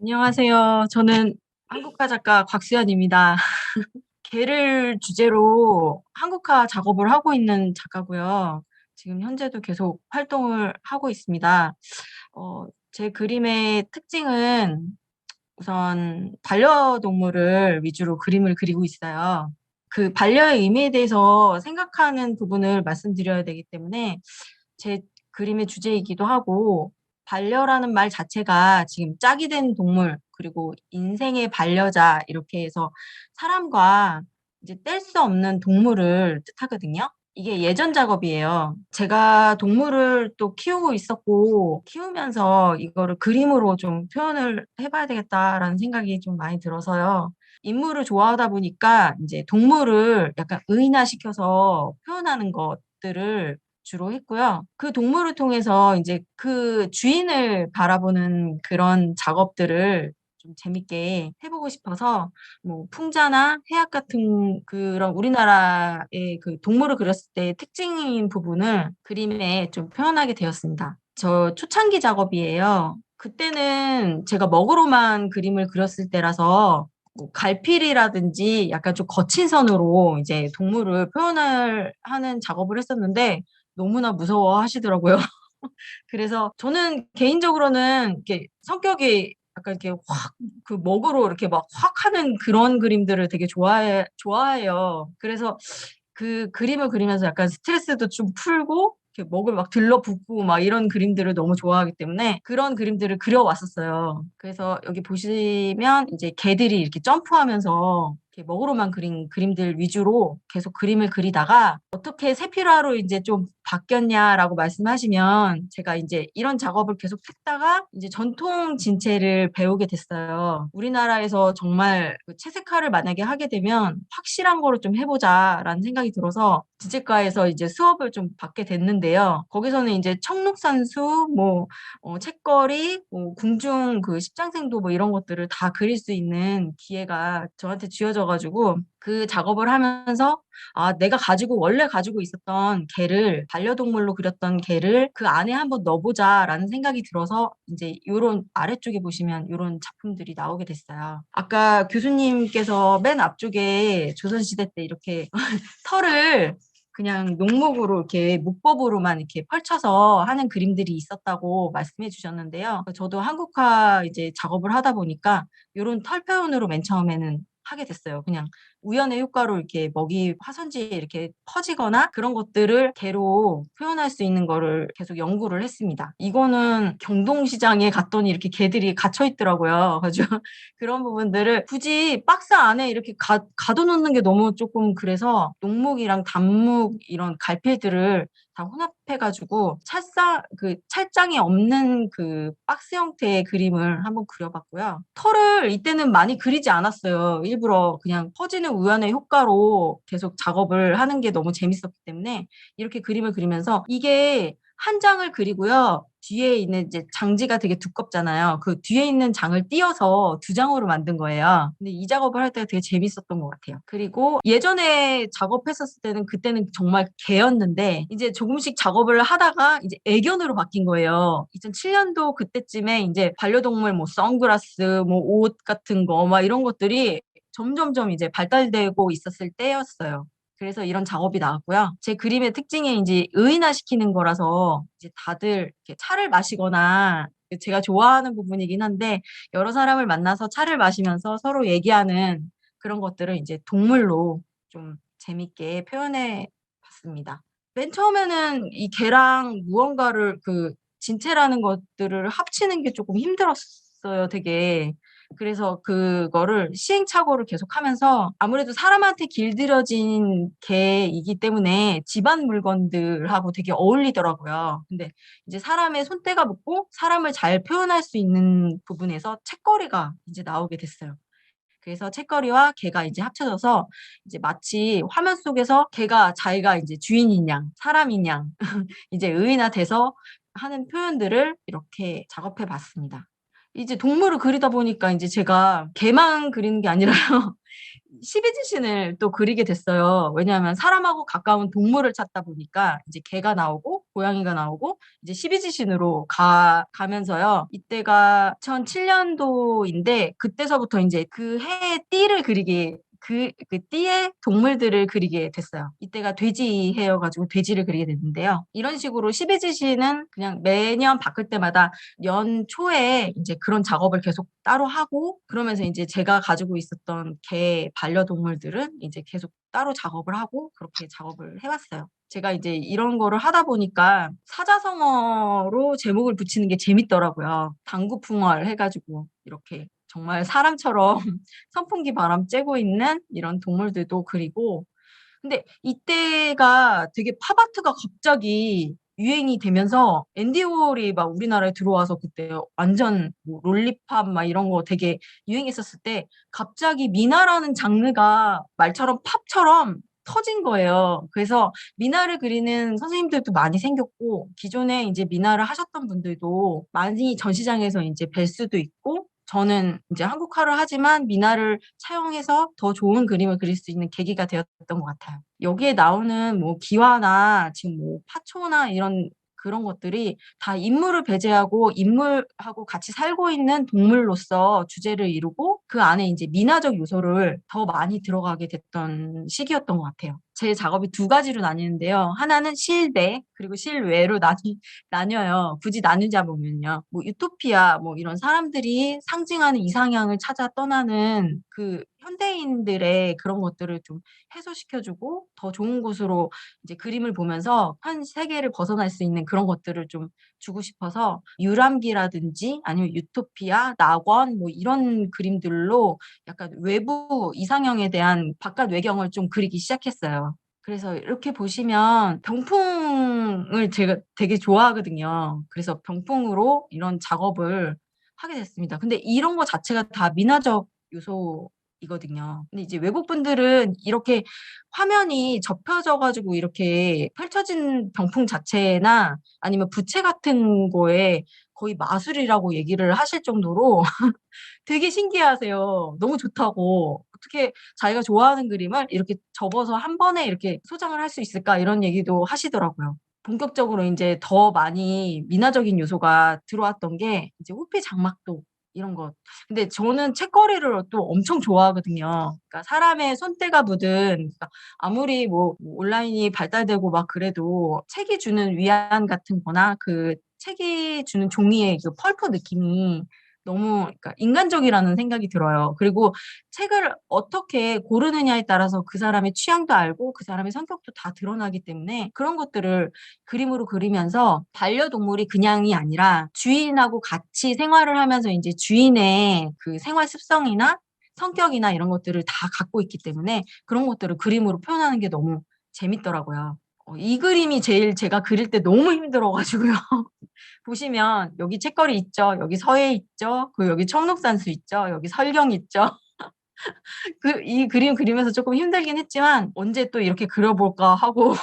안녕하세요. 저는 한국화 작가 곽수연입니다. 개를 주제로 한국화 작업을 하고 있는 작가고요. 지금 현재도 계속 활동을 하고 있습니다. 제 그림의 특징은 우선 반려동물을 위주로 그림을 그리고 있어요. 그 반려의 의미에 대해서 생각하는 부분을 말씀드려야 되기 때문에 제 그림의 주제이기도 하고, 반려라는 말 자체가 지금 짝이 된 동물, 그리고 인생의 반려자, 이렇게 해서 사람과 이제 뗄 수 없는 동물을 뜻하거든요. 이게 예전 작업이에요. 제가 동물을 또 키우고 있었고, 키우면서 이거를 그림으로 좀 표현을 해봐야 되겠다라는 생각이 좀 많이 들어서요. 인물을 좋아하다 보니까 이제 동물을 약간 의인화시켜서 표현하는 것들을 주로 했고요. 그 동물을 통해서 이제 그 주인을 바라보는 그런 작업들을 좀 재밌게 해보고 싶어서 뭐 풍자나 해악 같은 그런 우리나라의 그 동물을 그렸을 때 특징인 부분을 그림에 좀 표현하게 되었습니다. 저 초창기 작업이에요. 그때는 제가 먹으로만 그림을 그렸을 때라서 뭐 갈필이라든지 약간 좀 거친 선으로 이제 동물을 표현을 하는 작업을 했었는데 너무나 무서워 하시더라고요. 그래서 저는 개인적으로는 이렇게 성격이 약간 이렇게 확 그 먹으로 이렇게 막 확 하는 그런 그림들을 되게 좋아해요. 그래서 그 그림을 그리면서 약간 스트레스도 좀 풀고 이렇게 먹을 막 들러붙고 막 이런 그림들을 너무 좋아하기 때문에 그런 그림들을 그려왔었어요. 그래서 여기 보시면 이제 개들이 이렇게 점프하면서 이렇게 먹으로만 그린 그림들 위주로 계속 그림을 그리다가 어떻게 세필화로 이제 좀 바뀌었냐라고 말씀하시면 제가 이제 이런 작업을 계속 했다가 이제 전통 진체를 배우게 됐어요. 우리나라에서 정말 그 채색화를 만약에 하게 되면 확실한 거를 좀 해보자라는 생각이 들어서 지체과에서 이제 수업을 좀 받게 됐는데요. 거기서는 이제 청록산수, 뭐 책거리, 뭐 궁중 그 십장생도 뭐 이런 것들을 다 그릴 수 있는 기회가 저한테 주어져가지고 그 작업을 하면서 아, 내가 원래 가지고 있었던 개를, 반려동물로 그렸던 개를 그 안에 한번 넣어보자라는 생각이 들어서 이제 요런 아래쪽에 보시면 요런 작품들이 나오게 됐어요. 아까 교수님께서 맨 앞쪽에 조선시대 때 이렇게 털을 그냥 농목으로 이렇게 목법으로만 이렇게 펼쳐서 하는 그림들이 있었다고 말씀해 주셨는데요. 저도 한국화 이제 작업을 하다 보니까 요런 털 표현으로 맨 처음에는 하게 됐어요. 그냥 우연의 효과로 이렇게 먹이 화선지에 이렇게 퍼지거나 그런 것들을 개로 표현할 수 있는 거를 계속 연구를 했습니다. 이거는 경동시장에 갔더니 이렇게 개들이 갇혀 있더라고요. 가지고 그런 부분들을 굳이 박스 안에 이렇게 가둬놓는 게 너무 조금 그래서 농목이랑 단목 이런 갈피들을 다 혼합해가지고 찰장이 없는 그 박스 형태의 그림을 한번 그려봤고요. 털을 이때는 많이 그리지 않았어요. 일부러 그냥 퍼지는 우연의 효과로 계속 작업을 하는 게 너무 재밌었기 때문에 이렇게 그림을 그리면서 이게 한 장을 그리고요. 뒤에 있는 이제 장지가 되게 두껍잖아요. 그 뒤에 있는 장을 띄어서 두 장으로 만든 거예요. 근데 이 작업을 할 때가 되게 재밌었던 것 같아요. 그리고 예전에 작업했었을 때는 그때는 정말 개였는데 이제 조금씩 작업을 하다가 이제 애견으로 바뀐 거예요. 2007년도 그때쯤에 이제 반려동물 뭐 선글라스, 뭐 옷 같은 거 막 이런 것들이 점점점 이제 발달되고 있었을 때였어요. 그래서 이런 작업이 나왔고요. 제 그림의 특징이 이제 의인화시키는 거라서 이제 다들 이렇게 차를 마시거나 제가 좋아하는 부분이긴 한데 여러 사람을 만나서 차를 마시면서 서로 얘기하는 그런 것들을 이제 동물로 좀 재밌게 표현해 봤습니다. 맨 처음에는 이 개랑 무언가를 그 진체라는 것들을 합치는 게 조금 힘들었어요, 되게. 그래서 그거를 시행착오를 계속하면서 아무래도 사람한테 길들여진 개이기 때문에 집안 물건들하고 되게 어울리더라고요. 근데 이제 사람의 손때가 붙고 사람을 잘 표현할 수 있는 부분에서 책거리가 이제 나오게 됐어요. 그래서 책거리와 개가 이제 합쳐져서 이제 마치 화면 속에서 개가 자기가 이제 주인인 양, 사람인 양, 이제 의인화돼서 하는 표현들을 이렇게 작업해 봤습니다. 이제 동물을 그리다 보니까 이제 제가 개만 그리는 게 아니라요. 십이지신을 또 그리게 됐어요. 왜냐하면 사람하고 가까운 동물을 찾다 보니까 이제 개가 나오고 고양이가 나오고 이제 12지신으로 가면서요. 이때가 2007년도인데 그때서부터 이제 그 해의 띠를 그리게 그 띠의 동물들을 그리게 됐어요. 이때가 돼지 해여가지고 돼지를 그리게 됐는데요. 이런 식으로 12지신은 그냥 매년 바꿀 때마다 연초에 이제 그런 작업을 계속 따로 하고 그러면서 이제 제가 가지고 있었던 개 반려동물들은 이제 계속 따로 작업을 하고 그렇게 작업을 해왔어요. 제가 이제 이런 거를 하다 보니까 사자성어로 제목을 붙이는 게 재밌더라고요. 당구풍월 해가지고 이렇게 정말 사람처럼 선풍기 바람 쬐고 있는 이런 동물들도 그리고 근데 이때가 되게 팝아트가 갑자기 유행이 되면서 앤디 워홀이 막 우리나라에 들어와서 그때 완전 뭐 롤리팝 막 이런 거 되게 유행했었을 때 갑자기 미나라는 장르가 말처럼 팝처럼 터진 거예요. 그래서 미나를 그리는 선생님들도 많이 생겼고 기존에 이제 미나를 하셨던 분들도 많이 전시장에서 이제 뵐 수도 있고 저는 이제 한국화를 하지만 미나를 차용해서 더 좋은 그림을 그릴 수 있는 계기가 되었던 것 같아요. 여기에 나오는 뭐 기와나 지금 뭐 파초나 이런 그런 것들이 다 인물을 배제하고 인물하고 같이 살고 있는 동물로서 주제를 이루고 그 안에 이제 미나적 요소를 더 많이 들어가게 됐던 시기였던 것 같아요. 제 작업이 두 가지로 나뉘는데요. 하나는 실내 그리고 실외로 나뉘어요. 굳이 나누자 보면요. 뭐 유토피아 뭐 이런 사람들이 상징하는 이상향을 찾아 떠나는 그 현대인들의 그런 것들을 좀 해소시켜주고 더 좋은 곳으로 이제 그림을 보면서 한 세계를 벗어날 수 있는 그런 것들을 좀 주고 싶어서 유람기라든지 아니면 유토피아, 낙원 뭐 이런 그림들로 약간 외부 이상형에 대한 바깥 외경을 좀 그리기 시작했어요. 그래서 이렇게 보시면 병풍을 제가 되게 좋아하거든요. 그래서 병풍으로 이런 작업을 하게 됐습니다. 근데 이런 거 자체가 다 미나적 요소이거든요. 근데 이제 외국 분들은 이렇게 화면이 접혀져 가지고 이렇게 펼쳐진 병풍 자체나 아니면 부채 같은 거에 거의 마술이라고 얘기를 하실 정도로 되게 신기해하세요. 너무 좋다고. 어떻게 자기가 좋아하는 그림을 이렇게 접어서 한 번에 이렇게 소장을 할 수 있을까? 이런 얘기도 하시더라고요. 본격적으로 이제 더 많이 미나적인 요소가 들어왔던 게 이제 호피 장막도 이런 것. 근데 저는 책거리를 또 엄청 좋아하거든요. 그러니까 사람의 손때가 묻은 그러니까 아무리 뭐 온라인이 발달되고 막 그래도 책이 주는 위안 같은 거나 그 책이 주는 종이의 그 펄프 느낌이 너무 그러니까 인간적이라는 생각이 들어요. 그리고 책을 어떻게 고르느냐에 따라서 그 사람의 취향도 알고 그 사람의 성격도 다 드러나기 때문에 그런 것들을 그림으로 그리면서 반려동물이 그냥이 아니라 주인하고 같이 생활을 하면서 이제 주인의 그 생활 습성이나 성격이나 이런 것들을 다 갖고 있기 때문에 그런 것들을 그림으로 표현하는 게 너무 재밌더라고요. 이 그림이 제일 제가 그릴 때 너무 힘들어가지고요. 보시면 여기 책거리 있죠. 여기 서해 있죠. 그 여기 청록산수 있죠. 여기 설경 있죠. 이 그림 그리면서 조금 힘들긴 했지만 언제 또 이렇게 그려볼까 하고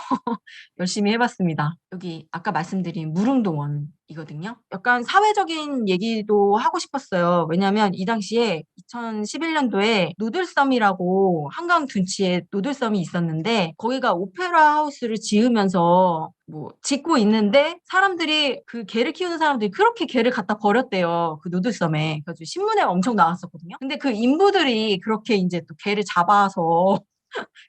열심히 해봤습니다. 여기 아까 말씀드린 무릉도원이거든요. 약간 사회적인 얘기도 하고 싶었어요. 왜냐하면 이 당시에 2011년도에 노들섬이라고 한강 둔치에 노들섬이 있었는데 거기가 오페라 하우스를 지으면서 뭐 짓고 있는데 사람들이 그 개를 키우는 사람들이 그렇게 개를 갖다 버렸대요. 그 노들섬에. 그래서 신문에 엄청 나왔었거든요. 근데 그 인부들이 그렇게 이제 또 개를 잡아서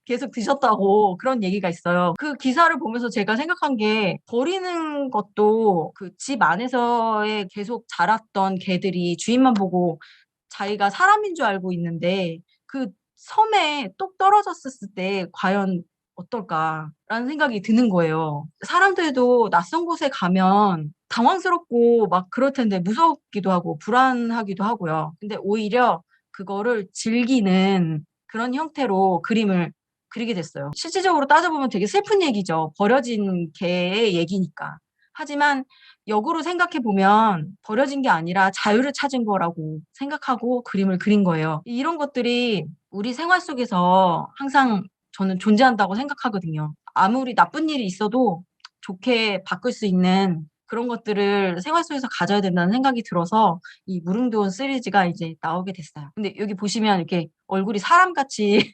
계속 드셨다고 그런 얘기가 있어요. 그 기사를 보면서 제가 생각한 게 버리는 것도 그 집 안에서의 계속 자랐던 개들이 주인만 보고 자기가 사람인 줄 알고 있는데 그 섬에 똑 떨어졌을 때 과연 어떨까라는 생각이 드는 거예요. 사람들도 낯선 곳에 가면 당황스럽고 막 그럴 텐데 무섭기도 하고 불안하기도 하고요. 근데 오히려 그거를 즐기는 그런 형태로 그림을 그리게 됐어요. 실질적으로 따져보면 되게 슬픈 얘기죠. 버려진 개의 얘기니까. 하지만 역으로 생각해보면 버려진 게 아니라 자유를 찾은 거라고 생각하고 그림을 그린 거예요. 이런 것들이 우리 생활 속에서 항상 저는 존재한다고 생각하거든요. 아무리 나쁜 일이 있어도 좋게 바꿀 수 있는 그런 것들을 생활 속에서 가져야 된다는 생각이 들어서 이 무릉도원 시리즈가 이제 나오게 됐어요. 근데 여기 보시면 이렇게 얼굴이 사람같이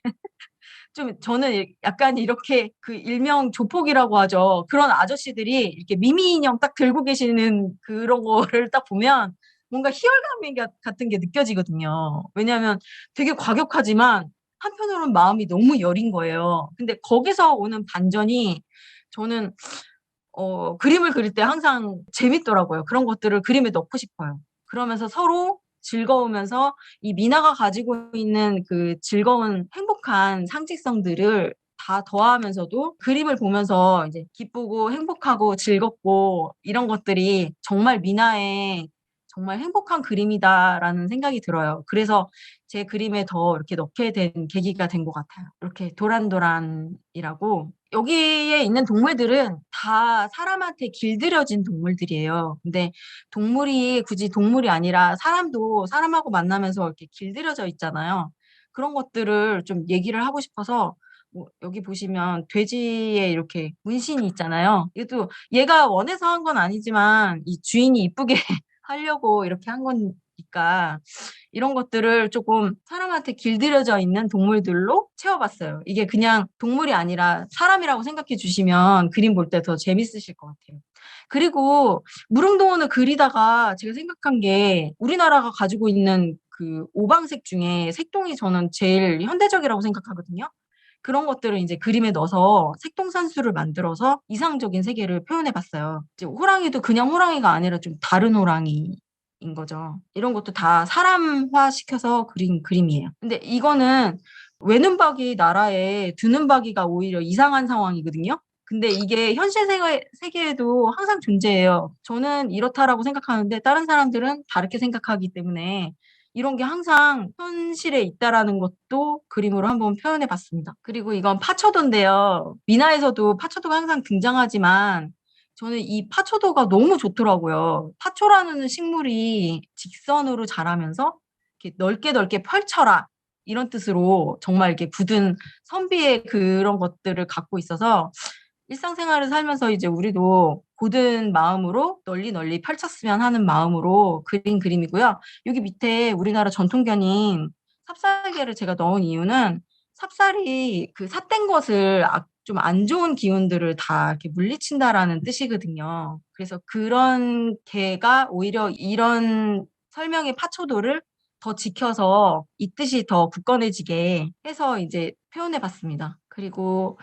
좀 저는 약간 이렇게 그 일명 조폭이라고 하죠. 그런 아저씨들이 이렇게 미미 인형 딱 들고 계시는 그런 거를 딱 보면 뭔가 희열감이 같은 게 느껴지거든요. 왜냐하면 되게 과격하지만 한편으로는 마음이 너무 여린 거예요. 근데 거기서 오는 반전이 저는 그림을 그릴 때 항상 재밌더라고요. 그런 것들을 그림에 넣고 싶어요. 그러면서 서로 즐거우면서 이 미나가 가지고 있는 그 즐거운 행복한 상징성들을 다 더하면서도 그림을 보면서 이제 기쁘고 행복하고 즐겁고 이런 것들이 정말 미나의 정말 행복한 그림이다라는 생각이 들어요. 그래서 제 그림에 더 이렇게 넣게 된 계기가 된 것 같아요. 이렇게 도란도란이라고 여기에 있는 동물들은 다 사람한테 길들여진 동물들이에요. 근데 동물이 굳이 동물이 아니라 사람도 사람하고 만나면서 이렇게 길들여져 있잖아요. 그런 것들을 좀 얘기를 하고 싶어서 뭐 여기 보시면 돼지에 이렇게 문신이 있잖아요. 이것도 얘가 원해서 한 건 아니지만 이 주인이 이쁘게 하려고 이렇게 한 거니까 이런 것들을 조금 사람한테 길들여져 있는 동물들로 채워봤어요. 이게 그냥 동물이 아니라 사람이라고 생각해 주시면 그림 볼 때 더 재밌으실 것 같아요. 그리고 무릉도원을 그리다가 제가 생각한 게 우리나라가 가지고 있는 그 오방색 중에 색동이 저는 제일 현대적이라고 생각하거든요. 그런 것들을 이제 그림에 넣어서 색동산수를 만들어서 이상적인 세계를 표현해 봤어요. 이제 호랑이도 그냥 호랑이가 아니라 좀 다른 호랑이인 거죠. 이런 것도 다 사람화 시켜서 그린 그림이에요. 근데 이거는 외눈박이 나라에 두눈박이가 오히려 이상한 상황이거든요. 근데 이게 현실 세계에도 항상 존재해요. 저는 이렇다라고 생각하는데 다른 사람들은 다르게 생각하기 때문에 이런 게 항상 현실에 있다라는 것도 그림으로 한번 표현해 봤습니다. 그리고 이건 파초도인데요. 미나에서도 파초도가 항상 등장하지만 저는 이 파초도가 너무 좋더라고요. 파초라는 식물이 직선으로 자라면서 이렇게 넓게 넓게 펼쳐라. 이런 뜻으로 정말 이렇게 굳은 선비의 그런 것들을 갖고 있어서 일상생활을 살면서 이제 우리도 고든 마음으로 널리 널리 펼쳤으면 하는 마음으로 그린 그림이고요. 여기 밑에 우리나라 전통견인 삽살개를 제가 넣은 이유는 삽살이 그 삿된 것을 좀 안 좋은 기운들을 다 이렇게 물리친다라는 뜻이거든요. 그래서 그런 개가 오히려 이런 설명의 파초도를 더 지켜서 이 뜻이 더 굳건해지게 해서 이제 표현해 봤습니다. 그리고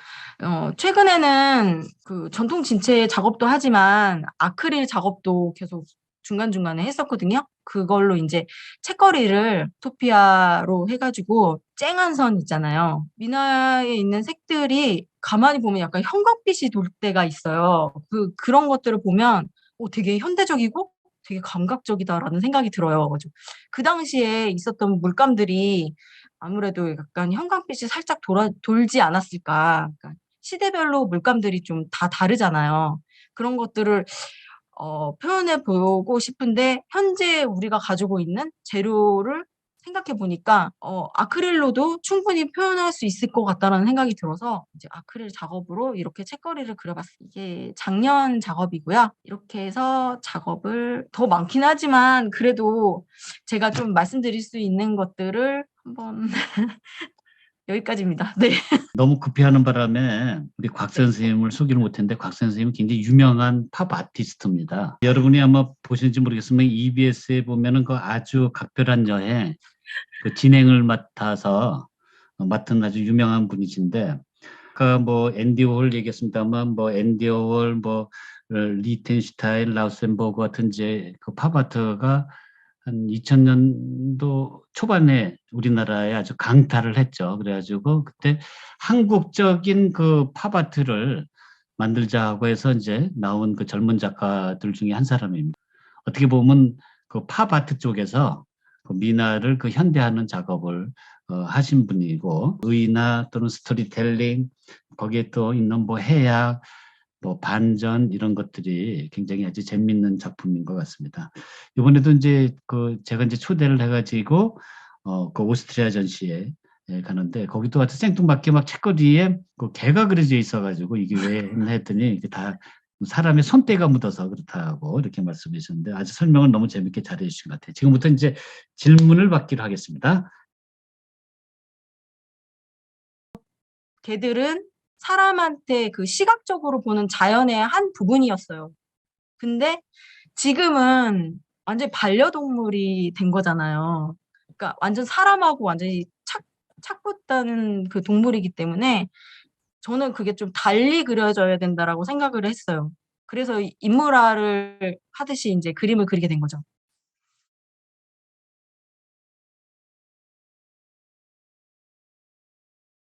최근에는 그 전통 진체 작업도 하지만 아크릴 작업도 계속 중간중간에 했었거든요. 그걸로 이제 책거리를 토피아로 해가지고 쨍한 선 있잖아요. 미나에 있는 색들이 가만히 보면 약간 형광빛이 돌 때가 있어요. 그런 것들을 보면 되게 현대적이고 되게 감각적이다라는 생각이 들어요. 그 당시에 있었던 물감들이 아무래도 약간 형광빛이 살짝 돌지 않았을까. 그러니까 시대별로 물감들이 좀 다 다르잖아요. 그런 것들을 표현해 보고 싶은데 현재 우리가 가지고 있는 재료를 생각해 보니까 아크릴로도 충분히 표현할 수 있을 것 같다라는 생각이 들어서 이제 아크릴 작업으로 이렇게 책거리를 그려봤어요. 이게 작년 작업이고요. 이렇게 해서 작업을 더 많긴 하지만 그래도 제가 좀 말씀드릴 수 있는 것들을 한번 여기까지입니다. 네. 너무 급해하는 바람에 우리 곽 네. 선생님을 소개를 못했는데 곽 선생님은 굉장히 유명한 팝 아티스트입니다. 여러분이 아마 보시는지 모르겠지만 EBS에 보면은 그 아주 각별한 여행 그 진행을 맡아서 맡은 아주 유명한 분이신데 아까 뭐 앤디 워홀 얘기했습니다만 뭐 앤디 워홀 뭐 리텐슈타인 라우센버그 같은 이제 그 팝 아트가 한 2000년도 초반에 우리나라에 아주 강타를 했죠. 그래가지고 그때 한국적인 그 팝아트를 만들자고 해서 이제 나온 그 젊은 작가들 중에 한 사람입니다. 어떻게 보면 그 팝아트 쪽에서 그 미나를 그 현대화하는 작업을 하신 분이고 의나 또는 스토리텔링 거기에 또 있는 뭐 해약 뭐 반전 이런 것들이 굉장히 아주 재밌는 작품인 것 같습니다. 이번에도 이제 그 제가 이제 초대를 해가지고 그 오스트리아 전시에 가는데 거기도 아주 생뚱맞게 막 책거리에 그 개가 그려져 있어가지고 이게 왜 했나 했더니 이게 다 사람의 손때가 묻어서 그렇다고 이렇게 말씀해 주셨는데 아주 설명을 너무 재밌게 잘해 주신 것 같아요. 지금부터 이제 질문을 받기로 하겠습니다. 개들은 사람한테 그 시각적으로 보는 자연의 한 부분이었어요. 근데 지금은 완전히 반려동물이 된 거잖아요. 그러니까 완전 사람하고 완전히 착붙다는 그 동물이기 때문에 저는 그게 좀 달리 그려져야 된다라고 생각을 했어요. 그래서 인물화를 하듯이 이제 그림을 그리게 된 거죠.